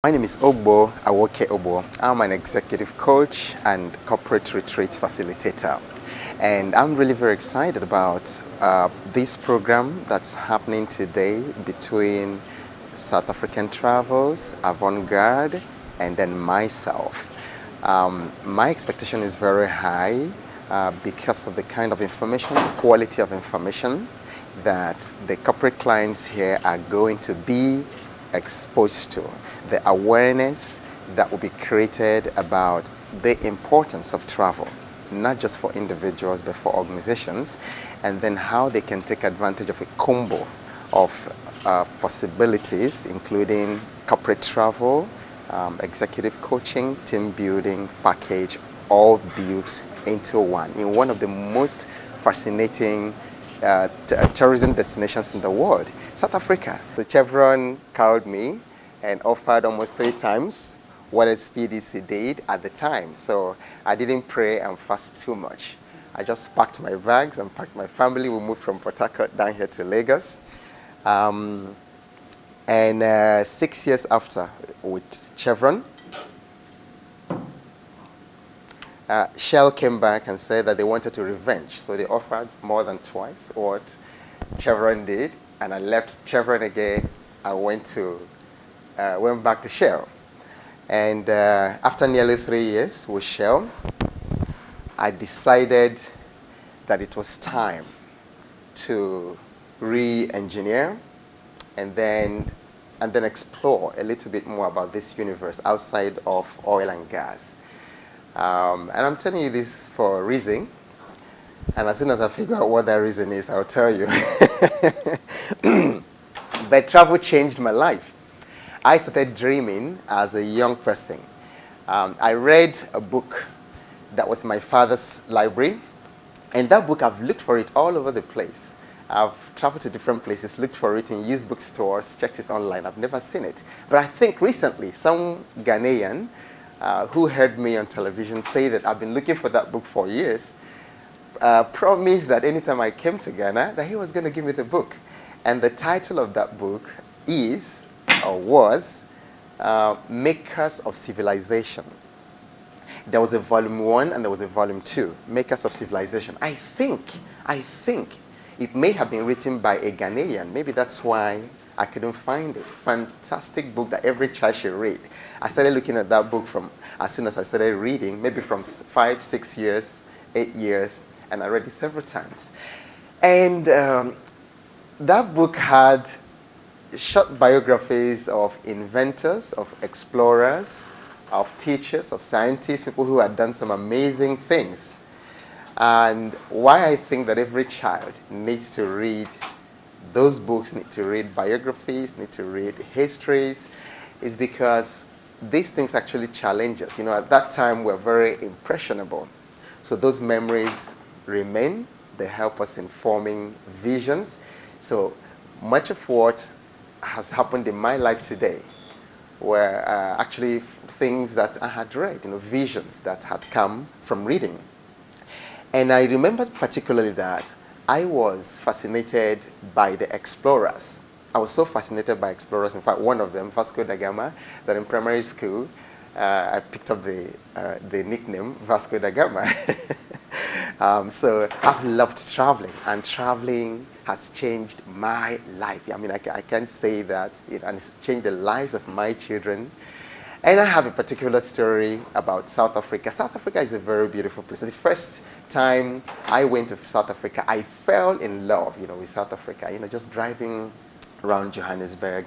My name is Ogbo Awoke Ogbo. I'm an executive coach and corporate retreat facilitator. And I'm really very excited about this program that's happening today between South African Travels, Avantgarde, and then myself. My expectation is very high because of the kind of information, quality of information that the corporate clients here are going to be exposed to, the awareness that will be created about the importance of travel, not just for individuals but for organizations, and then how they can take advantage of a combo of possibilities, including corporate travel, executive coaching, team building package, all built into one in one of the most fascinating tourism destinations in the world, South Africa. The Chevron called me and offered almost 3 times what SPDC did at the time. So I didn't pray and fast too much. I just packed my bags and packed my family. We moved from Port Harcourt down here to Lagos. And 6 years after with Chevron, Shell came back and said that they wanted to revenge. So they offered more than twice what Chevron did. And I left Chevron again. I went back to Shell. And after nearly 3 years with Shell, I decided that it was time to re-engineer and then explore a little bit more about this universe outside of oil and gas. And I'm telling you this for a reason. And as soon as I figure out what that reason is, I'll tell you. But travel changed my life. I started dreaming as a young person. I read a book that was my father's library. And that book, I've looked for it all over the place. I've traveled to different places, looked for it in used bookstores, checked it online. I've never seen it. But I think recently, some Ghanaian who heard me on television say that I've been looking for that book for years, promised that anytime I came to Ghana, that he was going to give me the book. And the title of that book is, or was, Makers of Civilization. There was a volume 1 and there was a volume 2, Makers of Civilization. I think it may have been written by a Ghanaian. Maybe that's why I couldn't find it. Fantastic book that every child should read. I started looking at that book from as soon as I started reading, maybe from 5, 6 years, 8 years, and I read it several times. And that book had short biographies of inventors, of explorers, of teachers, of scientists, people who had done some amazing things. And why I think that every child needs to read those books, need to read biographies, need to read histories, is because these things actually challenge us. You know, at that time, we're very impressionable. So those memories remain. They help us in forming visions. So much of what has happened in my life today were actually things that I had read, you know, visions that had come from reading. And I remember particularly that I was fascinated by the explorers. I was so fascinated by explorers. In fact, one of them, Vasco da Gama, that in primary school, I picked up the nickname Vasco da Gama. So I've loved traveling, and traveling has changed my life. I mean, I can't say that, and it's changed the lives of my children. And I have a particular story about South Africa. South Africa is a very beautiful place. The first time I went to South Africa, I fell in love, with South Africa. Just driving around Johannesburg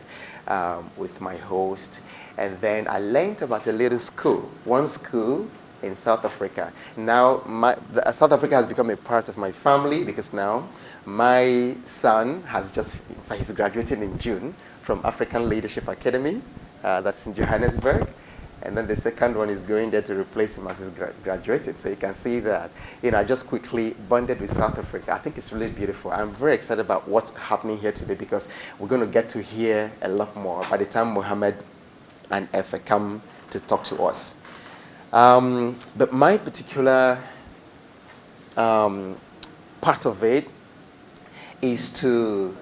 with my host. And then I learned about a little school, one school in South Africa. Now, South Africa has become a part of my family because now my son he's graduating in June from African Leadership Academy. That's in Johannesburg. And then the second one is going there to replace him as he's graduated. So you can see that, I just quickly bonded with South Africa. I think it's really beautiful. I'm very excited about what's happening here today because we're going to get to hear a lot more by the time Mohammed and Efe come to talk to us. But my particular part of it is to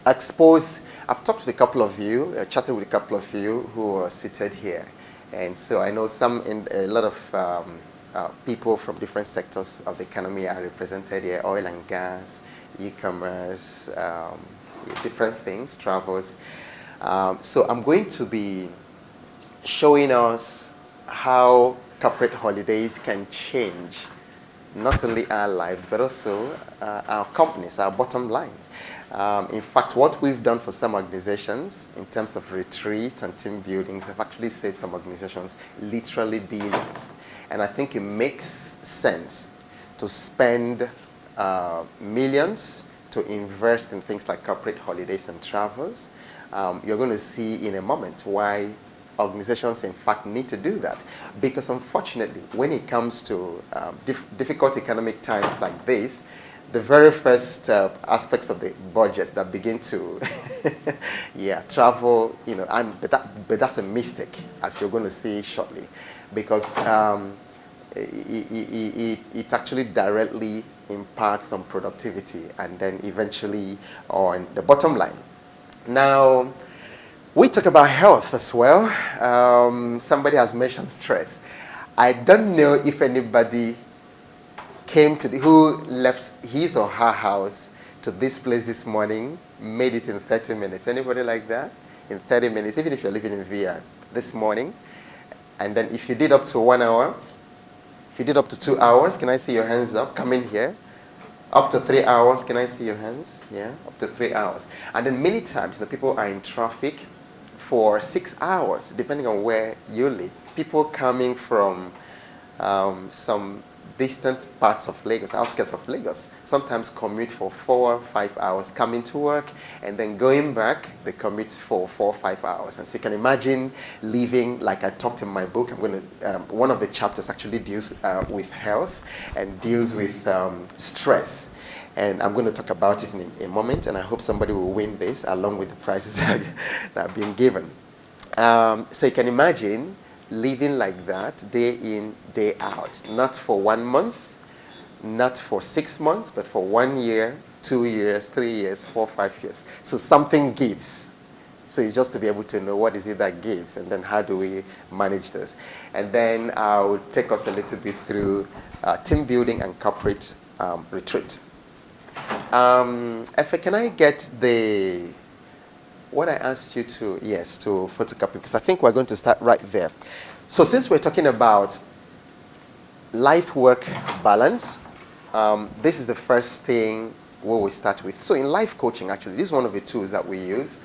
expose I've talked with a couple of you, chatted with a couple of you who are seated here. And so I know a lot of people from different sectors of the economy are represented here: oil and gas, e-commerce, different things, travels. So I'm going to be showing us how corporate holidays can change not only our lives, but also our companies, our bottom lines. In fact, what we've done for some organizations in terms of retreats and team buildings have actually saved some organizations literally billions. And I think it makes sense to spend millions to invest in things like corporate holidays and travels. You're going to see in a moment why organizations in fact need to do that, because unfortunately when it comes to difficult economic times like this, the very first aspects of the budget that begin to travel, but that's a mistake, as you're going to see shortly, because it actually directly impacts on productivity and then eventually on the bottom line. Now, we talk about health as well. Somebody has mentioned stress. I don't know if anybody who left his or her house to this place this morning, made it in 30 minutes. Anybody like that? In 30 minutes, even if you're living in VR this morning. And then if you did up to 1 hour, if you did up to 2 hours, can I see your hands up? Come in here. Up to 3 hours, can I see your hands? Yeah, up to 3 hours. And then many times the people are in traffic for 6 hours, depending on where you live. People coming from some distant parts of Lagos, outskirts of Lagos, sometimes commute for 4 or 5 hours, coming to work, and then going back, they commute for 4 or 5 hours. And so you can imagine living, like I talked in my book, one of the chapters actually deals with health and deals with stress. And I'm going to talk about it in a moment, and I hope somebody will win this along with the prizes that are being given. So you can imagine living like that day in, day out, not for 1 month, not for 6 months, but for 1 year, 2 years, 3 years, 4, 5 years. So something gives. So it's just to be able to know what is it that gives, and then how do we manage this. And then I'll take us a little bit through team building and corporate retreat. Efe, can I get what I asked you to photocopy, because I think we're going to start right there. So since we're talking about life-work balance, this is the first thing we will start with. So in life coaching, actually, this is one of the tools that we use.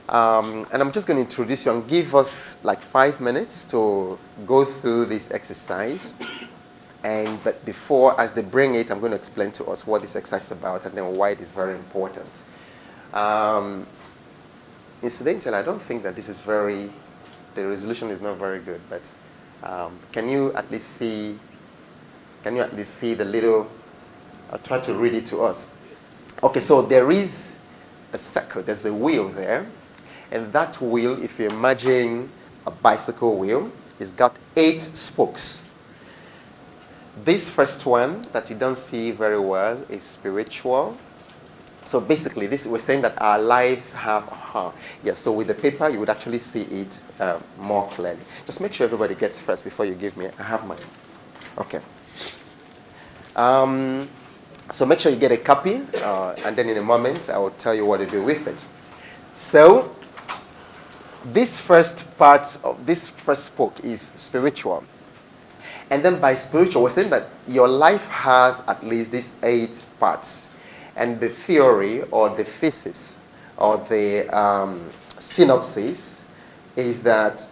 And I'm just going to introduce you and give us like 5 minutes to go through this exercise. But before, as they bring it, I'm going to explain to us what this exercise is about and then why it is very important. Incidentally, I don't think that this is the resolution is not very good, but can you at least see the little, I'll try to read it to us. Okay, so there is a circle, there's a wheel there, and that wheel, if you imagine a bicycle wheel, it's got 8 spokes. This first one that you don't see very well is spiritual. So basically, we're saying that our lives have so with the paper, you would actually see it more clearly. Just make sure everybody gets first before you give me. I have mine. Okay. So make sure you get a copy, and then in a moment, I will tell you what to do with it. So this first spoke is spiritual. And then by spiritual, we're saying that your life has at least these 8 parts. And the theory or the thesis or the synopsis is that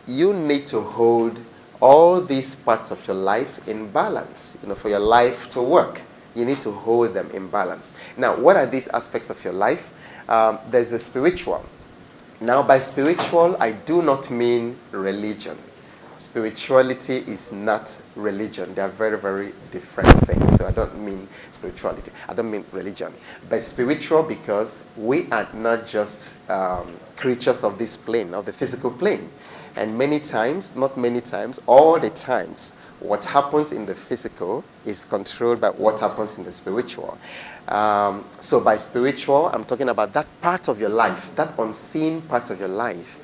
you need to hold all these parts of your life in balance. For your life to work, you need to hold them in balance. Now, what are these aspects of your life? There's the spiritual. Now, by spiritual, I do not mean religion. Spirituality is not religion. They are very, very different things. So I don't mean spirituality. I don't mean religion. But spiritual, because we are not just creatures of this plane, of the physical plane. And many times, not many times, all the times, what happens in the physical is controlled by what happens in the spiritual. So by spiritual, I'm talking about that part of your life, that unseen part of your life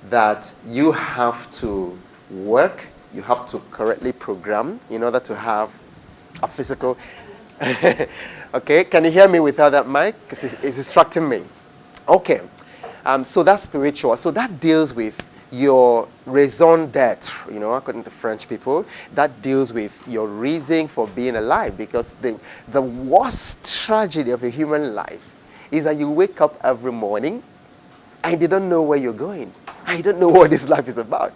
that you have to work, you have to correctly program in order to have a physical. Okay, can you hear me without that mic? Because it's distracting me. Okay, so that's spiritual. So that deals with your raison d'etre, according to French people. That deals with your reason for being alive, because the worst tragedy of a human life is that you wake up every morning and you don't know where you're going. And you don't know what this life is about.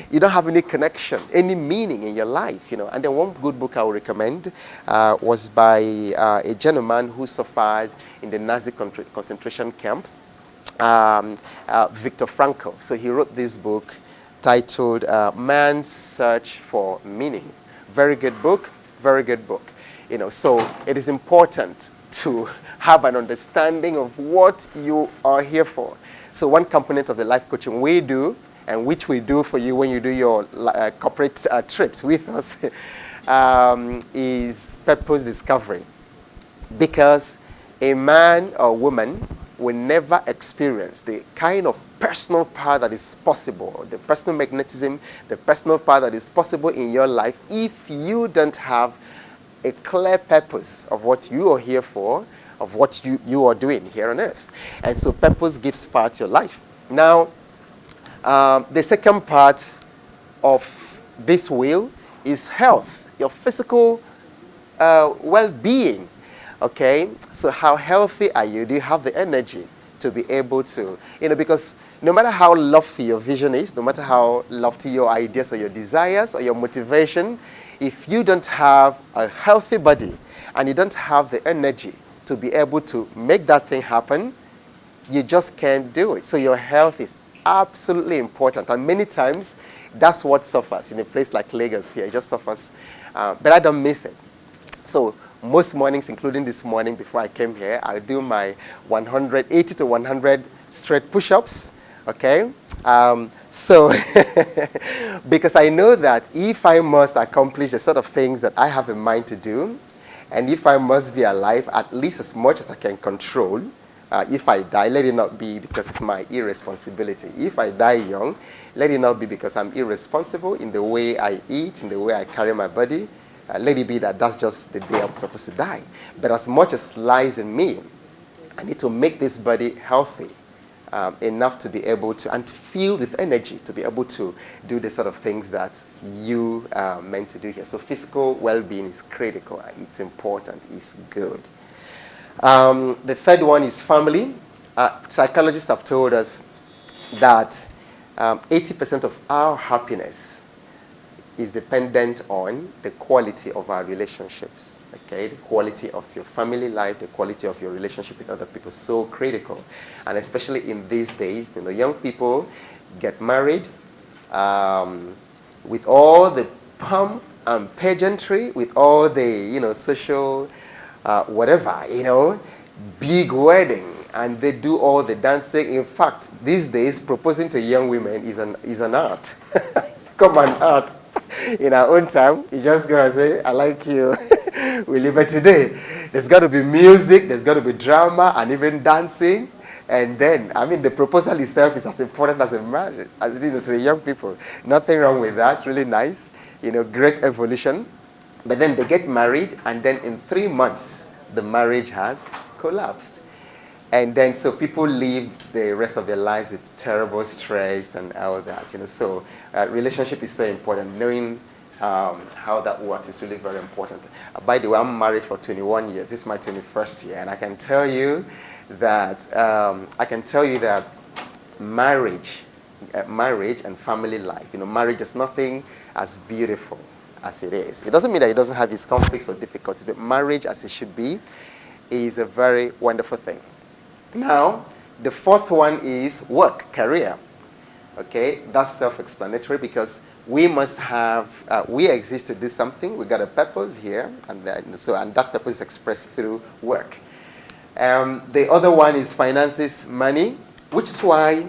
You don't have any connection, any meaning in your life, And then one good book I would recommend was by a gentleman who suffered in the Nazi concentration camp, Viktor Frankl. So he wrote this book titled Man's Search for Meaning. Very good book, very good book. So it is important to have an understanding of what you are here for. So one component of the life coaching we do, and which we do for you when you do your corporate trips with us, is purpose discovery. Because a man or woman will never experience the kind of personal power that is possible, the personal magnetism, the personal power that is possible in your life if you don't have a clear purpose of what you are here for, of what you are doing here on earth. And so purpose gives power to your life. Now, the second part of this wheel is health, your physical well-being. Okay, so how healthy are you? Do you have the energy to be able to, because no matter how lofty your vision is, no matter how lofty your ideas or your desires or your motivation, if you don't have a healthy body and you don't have the energy to be able to make that thing happen, you just can't do it. So your health is absolutely important. And many times, that's what suffers. In a place like Lagos here, it just suffers. But I don't miss it. So most mornings, including this morning before I came here, I do my 180 to 100 straight push-ups, okay? So, because I know that if I must accomplish the sort of things that I have in mind to do, and if I must be alive, at least as much as I can control, if I die, let it not be because it's my irresponsibility. If I die young, let it not be because I'm irresponsible in the way I eat, in the way I carry my body. Let it be that that's just the day I'm supposed to die. But as much as lies in me, I need to make this body healthy enough to be able to, and filled with energy to be able to do the sort of things that you are meant to do here. So physical well-being is critical. It's important. It's good. The third one is family. Psychologists have told us that 80% of our happiness is dependent on the quality of our relationships. Okay, the quality of your family life, the quality of your relationship with other people, so critical. And especially in these days, young people get married with all the pomp and pageantry, with all the, social whatever, big wedding, and they do all the dancing. In fact, these days, proposing to young women is an art. It's become an art. In our own time, you just go and say, I like you. We live it today. There's got to be music, there's got to be drama, and even dancing. And then, the proposal itself is as important as a marriage, as to the young people. Nothing wrong with that. Really nice. Great evolution. But then they get married, and then in 3 months, the marriage has collapsed. And then, so people live the rest of their lives with terrible stress and all that. So relationship is so important. Knowing how that works is really very important. By the way, I'm married for 21 years. This is my 21st year, and I can tell you that marriage and family life. Marriage is nothing as beautiful as it is. It doesn't mean that it doesn't have its conflicts or difficulties, but marriage, as it should be, is a very wonderful thing. Now, the fourth one is work, career. Okay, that's self-explanatory because we must have, we exist to do something. We got a purpose here, and that purpose is expressed through work. The other one is finances, money, which is why,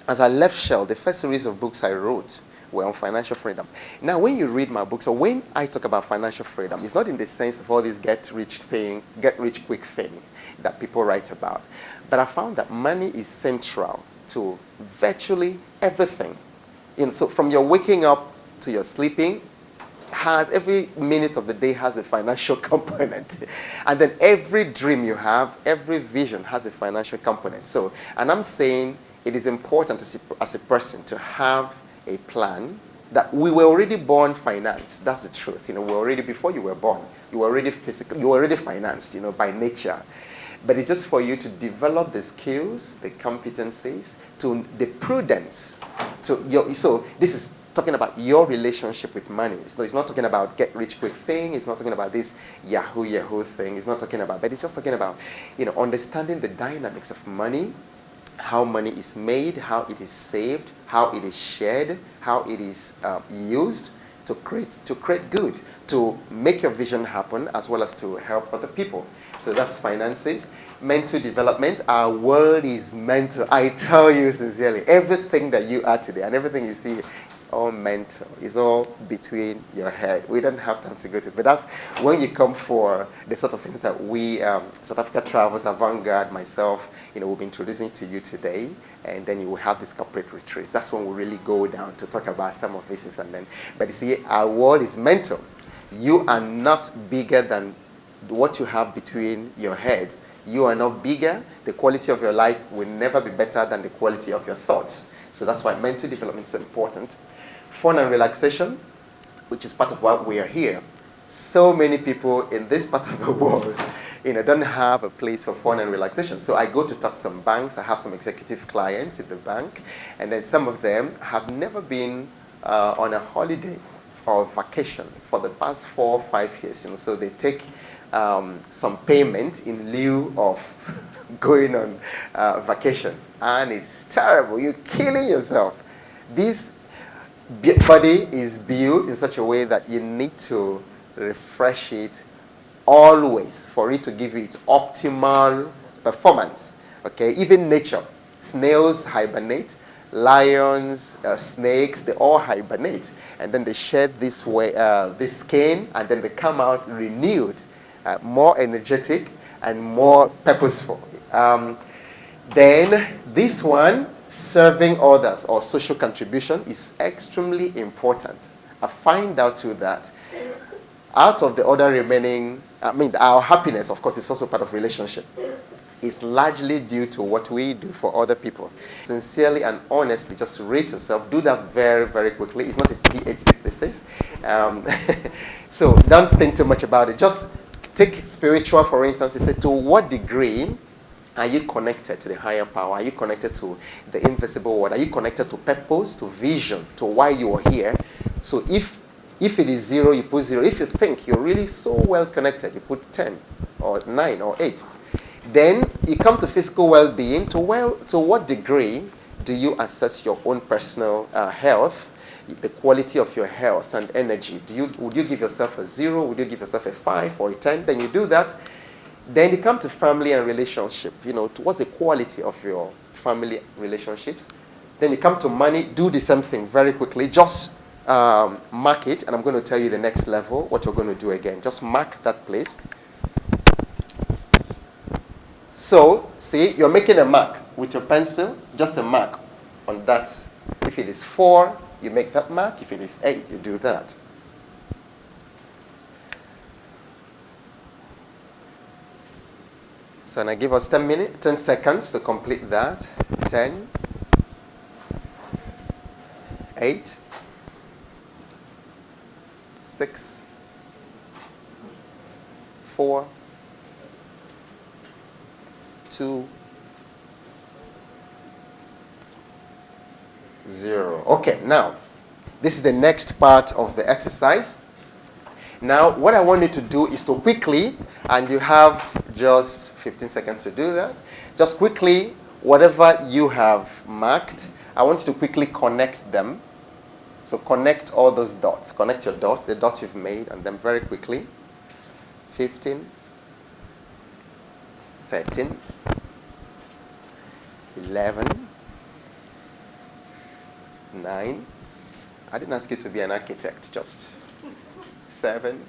as I left Shell, the first series of books I wrote we're on financial freedom. Now, when you read my book, so when I talk about financial freedom, it's not in the sense of all this get rich quick thing that people write about. But I found that money is central to virtually everything. So from your waking up to your sleeping, every minute of the day has a financial component. And then every dream you have, every vision has a financial component. So, and I'm saying it is important as a person to have a plan that we were already born financed. That's the truth. We're already, before you were born, you were already physical, you were already financed, by nature. But it's just for you to develop the skills, the competencies, the prudence. So this is talking about your relationship with money. So it's not talking about get rich quick thing. It's not talking about this Yahoo thing. It's not talking about, but it's just talking about, understanding the dynamics of money, how money is made, how it is saved, how it is shared, how it is used to create good, to make your vision happen, as well as to help other people. So that's finances. Mental development. Our world is mental. I tell you sincerely, everything that you are today and everything you see, it's all mental. It's all between your head. We don't have time to go to it. But that's when you come for the sort of things that we, South Africa Travels, Avantgarde, myself, we'll be introducing to you today. And then you will have these corporate retreats. That's when we really go down to talk about some of these things. But you see, our world is mental. You are not bigger than what you have between your head. You are not bigger. The quality of your life will never be better than the quality of your thoughts. So that's why mental development is important. Fun and relaxation, which is part of why we are here. So many people in this part of the world, don't have a place for fun and relaxation. So I go to talk to some banks. I have some executive clients in the bank, and then some of them have never been on a holiday or vacation for the past 4 or 5 years. So they take some payment in lieu of going on vacation. And it's terrible. You're killing yourself. This body is built in such a way that you need to refresh it always for it to give you its optimal performance. Okay, even nature. Snails hibernate. Lions, snakes, they all hibernate. And then they shed this skin, and then they come out renewed. More energetic and more purposeful. Then this one, serving others or social contribution, is extremely important. I find out too that out of the other remaining, our happiness, of course, is also part of relationship. It's largely due to what we do for other people. Sincerely and honestly, just rate yourself. Do that very, very quickly. It's not a PhD thesis. So don't think too much about it. Just take spiritual, for instance. You say, to what degree are you connected to the higher power? Are you connected to the invisible world? Are you connected to purpose, to vision, to why you are here? So if it is 0, you put 0. If you think you're really so well connected, you put 10 or 9 or 8. Then you come to physical well-being. To what degree do you assess your own personal health, the quality of your health and energy? Would you give yourself a 0? Would you give yourself a 5 or a 10? Then you do that. Then you come to family and relationship. What's the quality of your family relationships? Then you come to money. Do the same thing very quickly. Just mark it, and I'm going to tell you the next level, what you're going to do again. Just mark that place. So, see, you're making a mark with your pencil, just a mark on that. If it is 4, you make that mark. If it is 8, you do that. So now give us 10 seconds to complete that. 10, 8, 6, 4, 2, 0. Okay, now, this is the next part of the exercise. Now, what I want you to do is to quickly, and you have just 15 seconds to do that, just quickly, whatever you have marked, I want you to quickly connect them. So connect all those dots. Connect your dots, the dots you've made, and them very quickly. 15, 13, 11, 9, I didn't ask you to be an architect. Just 7,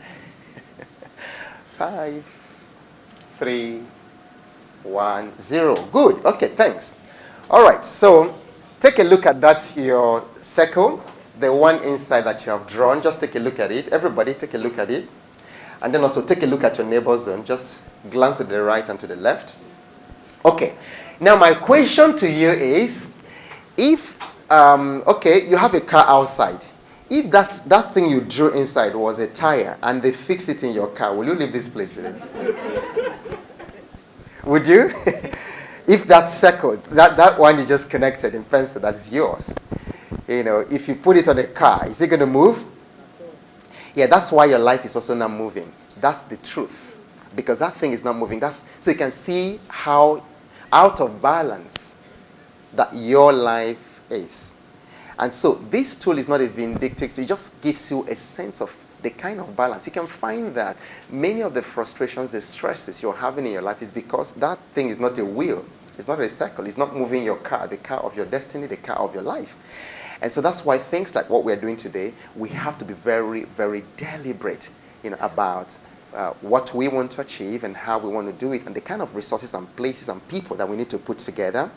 5, 3, 1, 0. Good. Okay, thanks. All right, so take a look at that, your circle, the one inside that you have drawn. Just take a look at it. Everybody take a look at it. And then also take a look at your neighbor zone. Just glance to the right and to the left. Okay. Now my question to you is, if, okay, you have a car outside. If that thing you drew inside was a tire and they fix it in your car, will you leave this place with it? Would you? If that circle, that one you just connected in pencil, that's yours. If you put it on a car, is it going to move? Yeah, that's why your life is also not moving. That's the truth. Because that thing is not moving. So you can see how out of balance that your life is. And so this tool is not a vindictive, it just gives you a sense of the kind of balance. You can find that many of the frustrations, the stresses you're having in your life is because that thing is not a wheel. It's not a circle. It's not moving your car, the car of your destiny, the car of your life. And so that's why things like what we're doing today, we have to be very, very deliberate, about what we want to achieve and how we want to do it and the kind of resources and places and people that we need to put together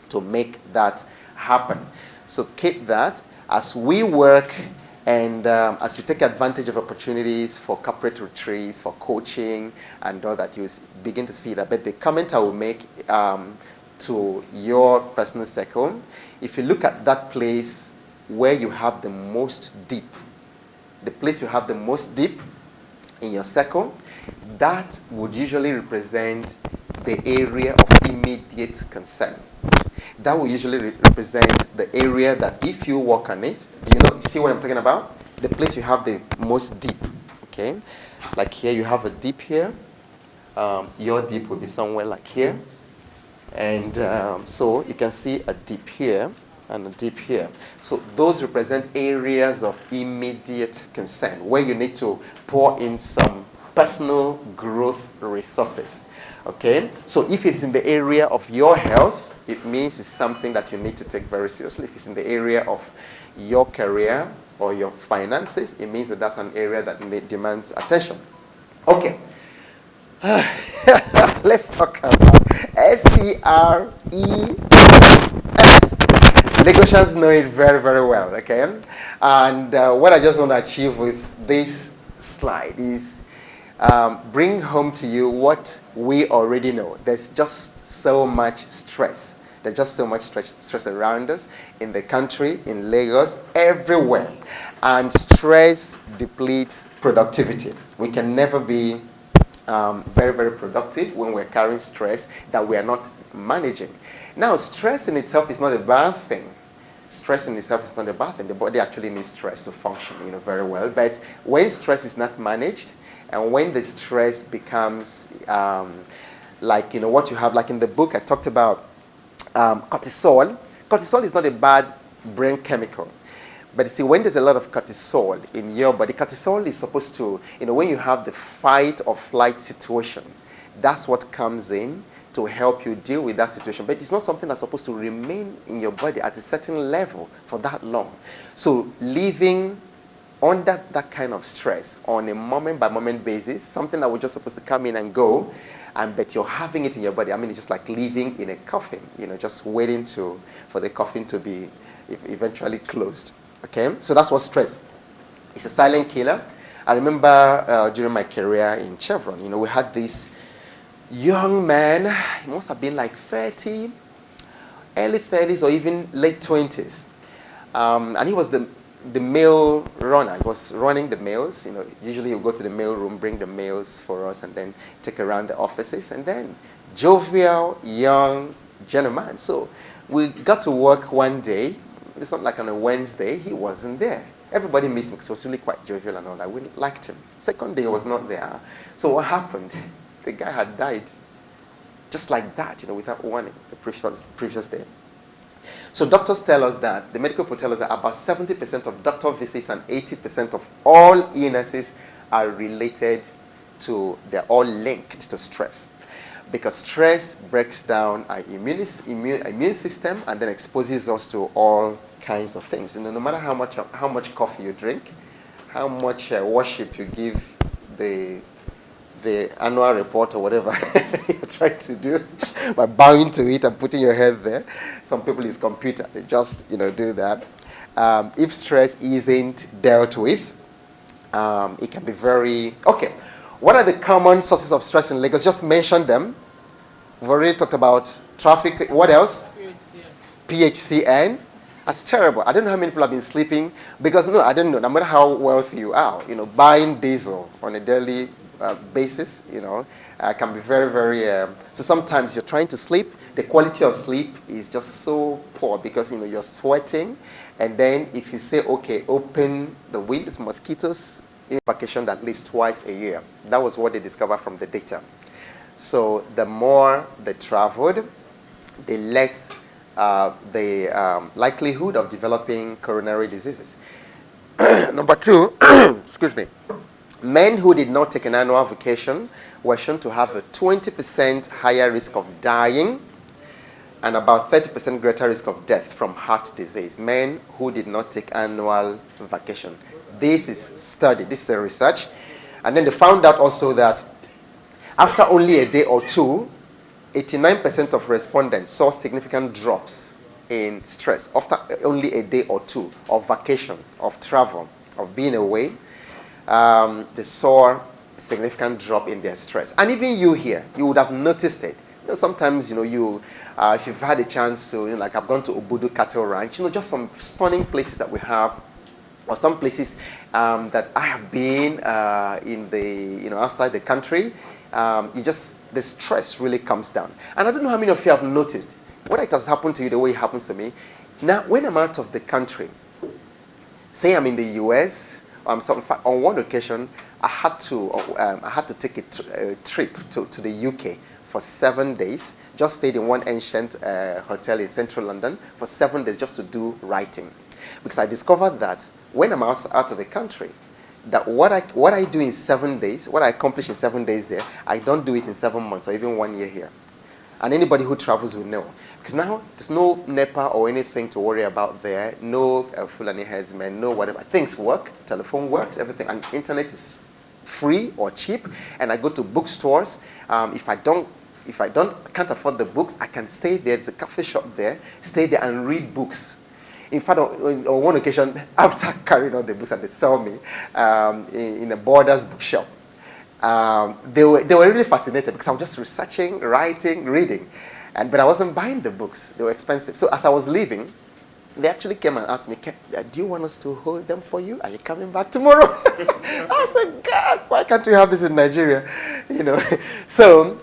to make that happen. So keep that as we work and as you take advantage of opportunities for corporate retreats, for coaching, and all that, you begin to see that. But the comment I will make to your personal circle, if you look at that place where you have the most deep, the place you have the most deep in your circle, that would usually represent the area of immediate concern. That will usually represent the area that if you work on it, do you see what I'm talking about? The place you have the most deep, okay? Like here, you have a deep here. Your deep will be somewhere like here. And so you can see a deep here and a deep here. So those represent areas of immediate concern where you need to pour in some personal growth resources, okay? So if it's in the area of your health, it means it's something that you need to take very seriously. If it's in the area of your career or your finances, it means that that's an area that demands attention. Okay. Let's talk about STRES. Lagosians know it very, very well, okay? And what I just want to achieve with this slide is bring home to you what we already know. There's just so much stress. There's just so much stress around us in the country, in Lagos, everywhere. And stress depletes productivity. We can never be very, very productive when we're carrying stress that we are not managing. Now, stress in itself is not a bad thing. Stress in itself is not a bad thing. The body actually needs stress to function, very well. But when stress is not managed, and when the stress becomes like, what you have, like in the book I talked about cortisol. Cortisol is not a bad brain chemical. But you see, when there's a lot of cortisol in your body, cortisol is supposed to, when you have the fight or flight situation, that's what comes in to help you deal with that situation. But it's not something that's supposed to remain in your body at a certain level for that long. So living under that kind of stress on a moment-by-moment basis, something that was just supposed to come in and go, but you're having it in your body. I mean, it's just like living in a coffin, just waiting for the coffin to be eventually closed. Okay, so that's what stress. It's a silent killer. I remember during my career in Chevron, we had this young man. He must have been like 30, early 30s or even late 20s, and he was the mail runner. He was running the mails. Usually he'll go to the mail room, bring the mails for us, and then take around the offices. And then jovial, young gentleman. So we got to work one day. It's not like on a Wednesday. He wasn't there. Everybody missed him because he was really quite jovial and all that. We liked him. Second day, he was not there. So what happened? The guy had died just like that, without warning, the previous day. So doctors tell us that, the medical people tell us that about 70% of doctor visits and 80% of all illnesses are related to, they're all linked to stress. because stress breaks down our immune system and then exposes us to all kinds of things. No matter how much coffee you drink, how much worship you give the annual report or whatever you're trying to do by bowing to it and putting your head there. Some people use computer. They just do that. If stress isn't dealt with, it can be very... Okay, what are the common sources of stress in Lagos? Just mention them. We've already talked about traffic. What else? PHCN. That's terrible. I don't know how many people have been sleeping because, I don't know, no matter how wealthy you are, buying diesel on a daily basis, can be very, very... so sometimes you're trying to sleep. The quality of sleep is just so poor because, you're sweating. And then if you say, okay, open the windows, mosquitoes, in vacation at least twice a year. That was what they discovered from the data. So the more they traveled, the less the likelihood of developing coronary diseases. Number two, excuse me, men who did not take an annual vacation were shown to have a 20% higher risk of dying and about 30% greater risk of death from heart disease. Men who did not take annual vacation. This is studied, this is a research. And then they found out also that after only a day or two, 89% of respondents saw significant drops in stress after only a day or two of vacation, of travel, of being away. They saw a significant drop in their stress. And even you here, you would have noticed it. Sometimes, if you've had a chance to, like I've gone to Obudu Cattle Ranch, just some stunning places that we have, or some places that I have been in the, outside the country. The stress really comes down. And I don't know how many of you have noticed, whether it has happened to you the way it happens to me. Now, when I'm out of the country, say I'm in the US, on one occasion, I had to take a trip to the UK for 7 days. Just stayed in one ancient hotel in central London for 7 days just to do writing. Because I discovered that when I'm out of the country, that what I do in 7 days, what I accomplish in 7 days there, I don't do it in 7 months or even 1 year here. And anybody who travels will know. Because now there's no NEPA or anything to worry about there, no Fulani headsmen, no whatever. Things work, telephone works, everything, and internet is free or cheap. And I go to bookstores. If I can't afford the books, I can stay there. There's a coffee shop there, stay there and read books. In fact, on one occasion, after carrying all the books that they sell me in a Borders bookshop, they were really fascinated because I was just researching, writing, reading. But I wasn't buying the books. They were expensive. So as I was leaving, they actually came and asked me, do you want us to hold them for you? Are you coming back tomorrow? I said, God, why can't we have this in Nigeria? So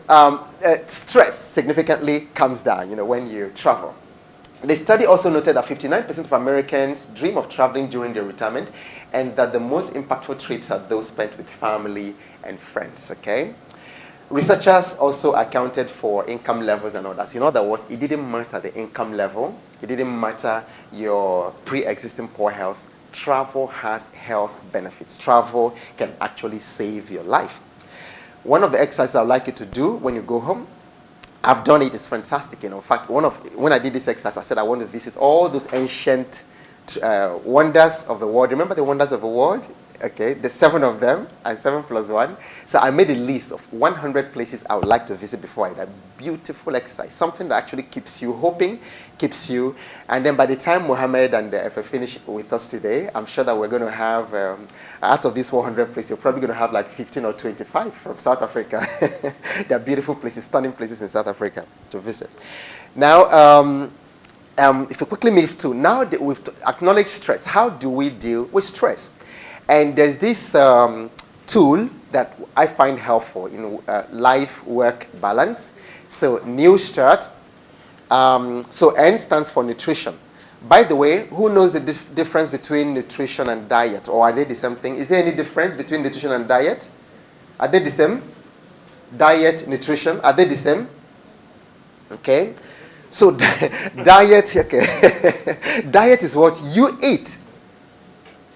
stress significantly comes down, when you travel. The study also noted that 59% of Americans dream of traveling during their retirement and that the most impactful trips are those spent with family and friends, okay? Researchers also accounted for income levels and others. In other words, it didn't matter the income level. It didn't matter your pre-existing poor health. Travel has health benefits. Travel can actually save your life. One of the exercises I'd like you to do when you go home, I've done it, it's fantastic. In fact, when I did this exercise, I said I want to visit all those ancient wonders of the world. Remember the wonders of the world? Okay, the 7 of them, and 7 plus 1. So I made a list of 100 places I would like to visit before I die. Beautiful exercise, something that actually keeps you hoping, keeps you. And then by the time Mohammed and Efe finish with us today, I'm sure that we're going to have, out of these 100 places, you're probably going to have like 15 or 25 from South Africa. They're beautiful places, stunning places in South Africa to visit. Now, if we quickly move to, now that we've acknowledged stress, how do we deal with stress? And there's this tool that I find helpful in life-work balance. So New Start. So N stands for nutrition. By the way, who knows the difference between nutrition and diet? Or are they the same thing? Is there any difference between nutrition and diet? Are they the same? Diet, nutrition, are they the same? Okay. So diet, okay. Diet is what you eat.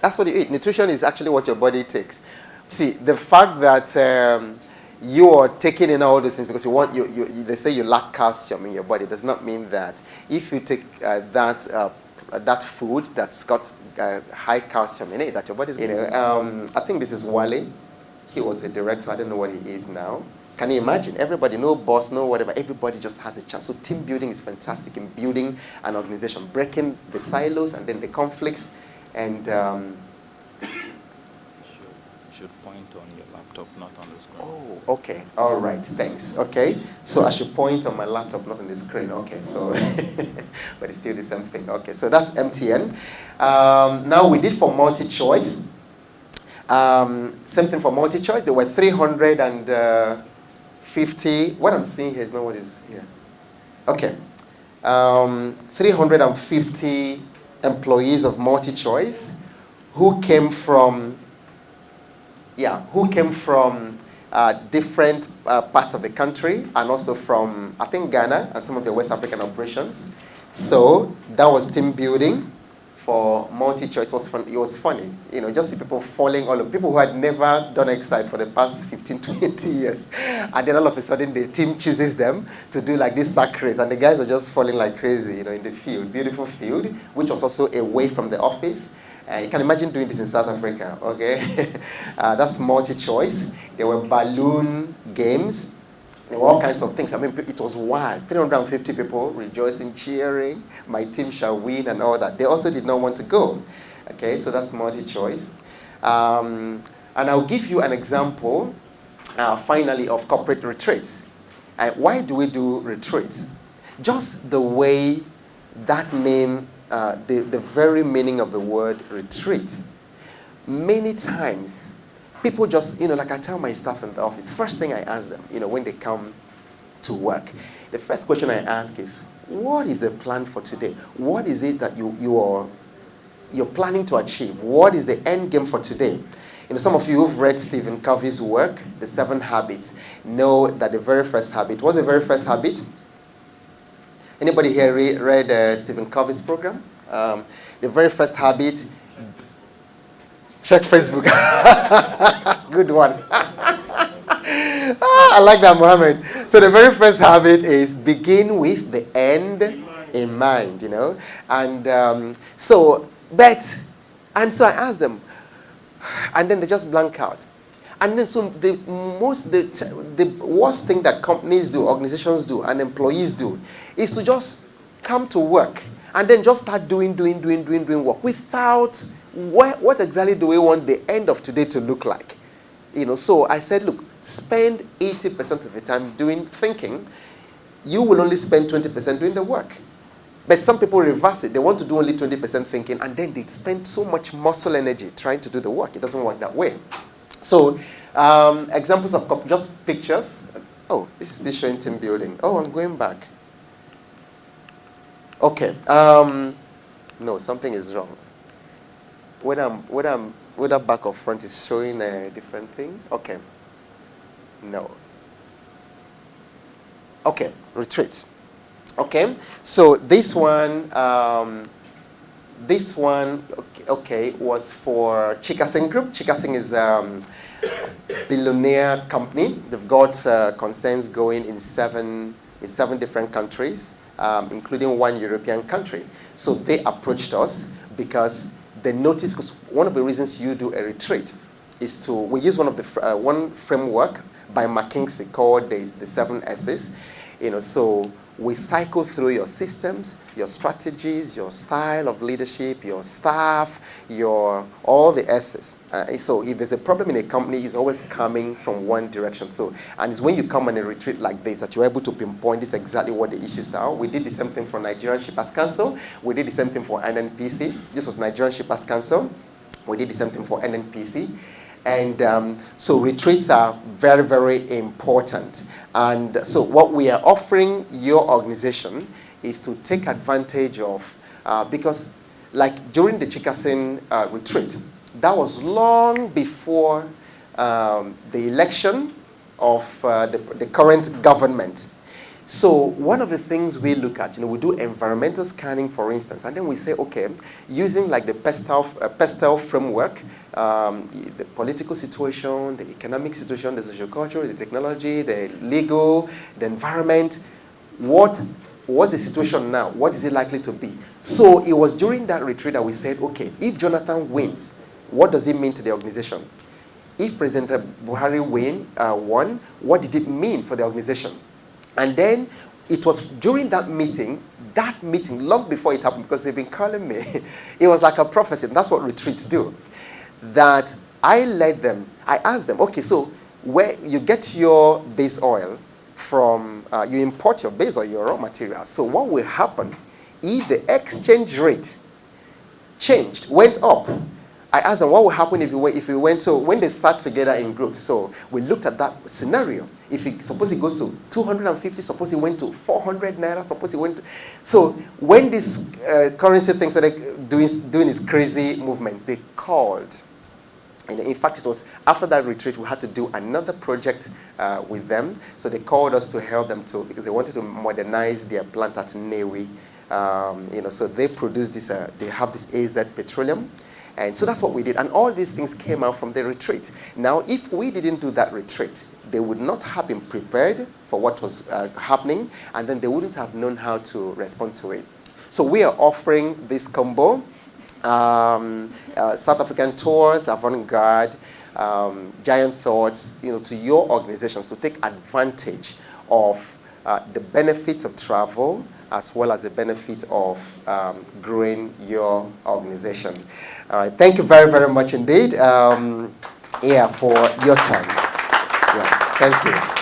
That's what you eat. Nutrition is actually what your body takes. See, the fact that you are taking in all these things because you want they say you lack calcium in your body. It does not mean that. If you take that food that's got high calcium in it, that your body's, I think this is Wale. He was a director. I don't know what he is now. Can you imagine? Everybody, no boss, no whatever. Everybody just has a chance. So team building is fantastic in building an organization, breaking the silos and then the conflicts, and should point on your laptop, not on the screen. Oh, okay. All right. Thanks. Okay. So I should point on my laptop, not on the screen. Okay. So, but it's still the same thing. Okay. So that's MTN. Now we did for multi-choice. Same thing for multi-choice. There were 350. What I'm seeing here is not what is here. Okay. 350 employees of multi-choice who came from different parts of the country, and also from, I think, Ghana and some of the West African operations. So that was team building for multi-choice. It was funny, just see people falling all over, people who had never done exercise for the past 15, 20 years. And then all of a sudden the team chooses them to do like this sack race, and the guys were just falling like crazy, in the field, beautiful field, which was also away from the office. You can imagine doing this in South Africa, okay? That's multi-choice. There were balloon games. There were all kinds of things. I mean, it was wild. 350 people rejoicing, cheering. My team shall win and all that. They also did not want to go. Okay, so that's multi-choice. And I'll give you an example, finally, of corporate retreats. Why do we do retreats? Just the way that name, the very meaning of the word retreat. Many times, people just, like I tell my staff in the office, first thing I ask them, when they come to work, the first question I ask is, what is the plan for today? What is it that you're planning to achieve? What is the end game for today? Some of you who've read Stephen Covey's work, The 7 Habits, know that the very first habit, what's the very first habit? Anybody here read Stephen Covey's program? The very first habit, check Facebook. Good one. I like that, Mohammed. So the very first habit is begin with the end in mind, And so I asked them, and then they just blank out. And then so the worst thing that companies do, organizations do, and employees do is to just come to work and then just start doing work without what exactly do we want the end of today to look like? So I said, look, spend 80% of the time thinking. You will only spend 20% doing the work. But some people reverse it. They want to do only 20% thinking, and then they spend so much muscle energy trying to do the work. It doesn't work that way. So, examples of just pictures. Oh, this is still showing team building. Oh, I'm going back. Okay. No, something is wrong. Whether back or front is showing a different thing. Okay. No. Okay, retreats. Okay, so this one, was for Chikasing Group. Chikasing is a billionaire company. They've got concerns going in seven different countries, including one European country. So they approached us because they noticed, because one of the reasons you do a retreat is we use one framework by McKinsey called the 7 S's. So we cycle through your systems, your strategies, your style of leadership, your staff, all the S's. So if there's a problem in a company, it's always coming from one direction. And it's when you come on a retreat like this that you're able to pinpoint this exactly what the issues are. We did the same thing for Nigerian Shippers Council. We did the same thing for NNPC. This was Nigerian Shippers Council. We did the same thing for NNPC. And so retreats are very, very important. And so what we are offering your organization is to take advantage of, because like during the Chikasin retreat, that was long before the election of the current government. So one of the things we look at, we do environmental scanning, for instance, and then we say, okay, using like the PESTEL framework, the political situation, the economic situation, the sociocultural, the technology, the legal, the environment, what's the situation now? What is it likely to be? So it was during that retreat that we said, okay, if Jonathan wins, what does it mean to the organization? If President Buhari won, what did it mean for the organization? And then it was during that meeting, long before it happened, because they've been calling me, it was like a prophecy. And that's what retreats do. That I asked them, okay, so where you get your base oil from, you import your base oil, your raw material. So what will happen if the exchange rate went up? I asked them what would happen if we went, so when they sat together in groups, so we looked at that scenario. Suppose it goes to 250, suppose it went to 400 naira, suppose it went to, so when this currency thing started doing its crazy movements, they called. And in fact, it was after that retreat, we had to do another project with them. So they called us to help them because they wanted to modernize their plant at Newi. So they produce this, they have this AZ Petroleum. And so that's what we did. And all these things came out from the retreat. Now, if we didn't do that retreat, they would not have been prepared for what was happening, and then they wouldn't have known how to respond to it. So we are offering this combo, South African Tours, Avantgarde, Giant Thoughts, to your organizations to take advantage of the benefits of travel, as well as the benefits of growing your organization. All right, thank you very, very much indeed for your time. Yeah, thank you.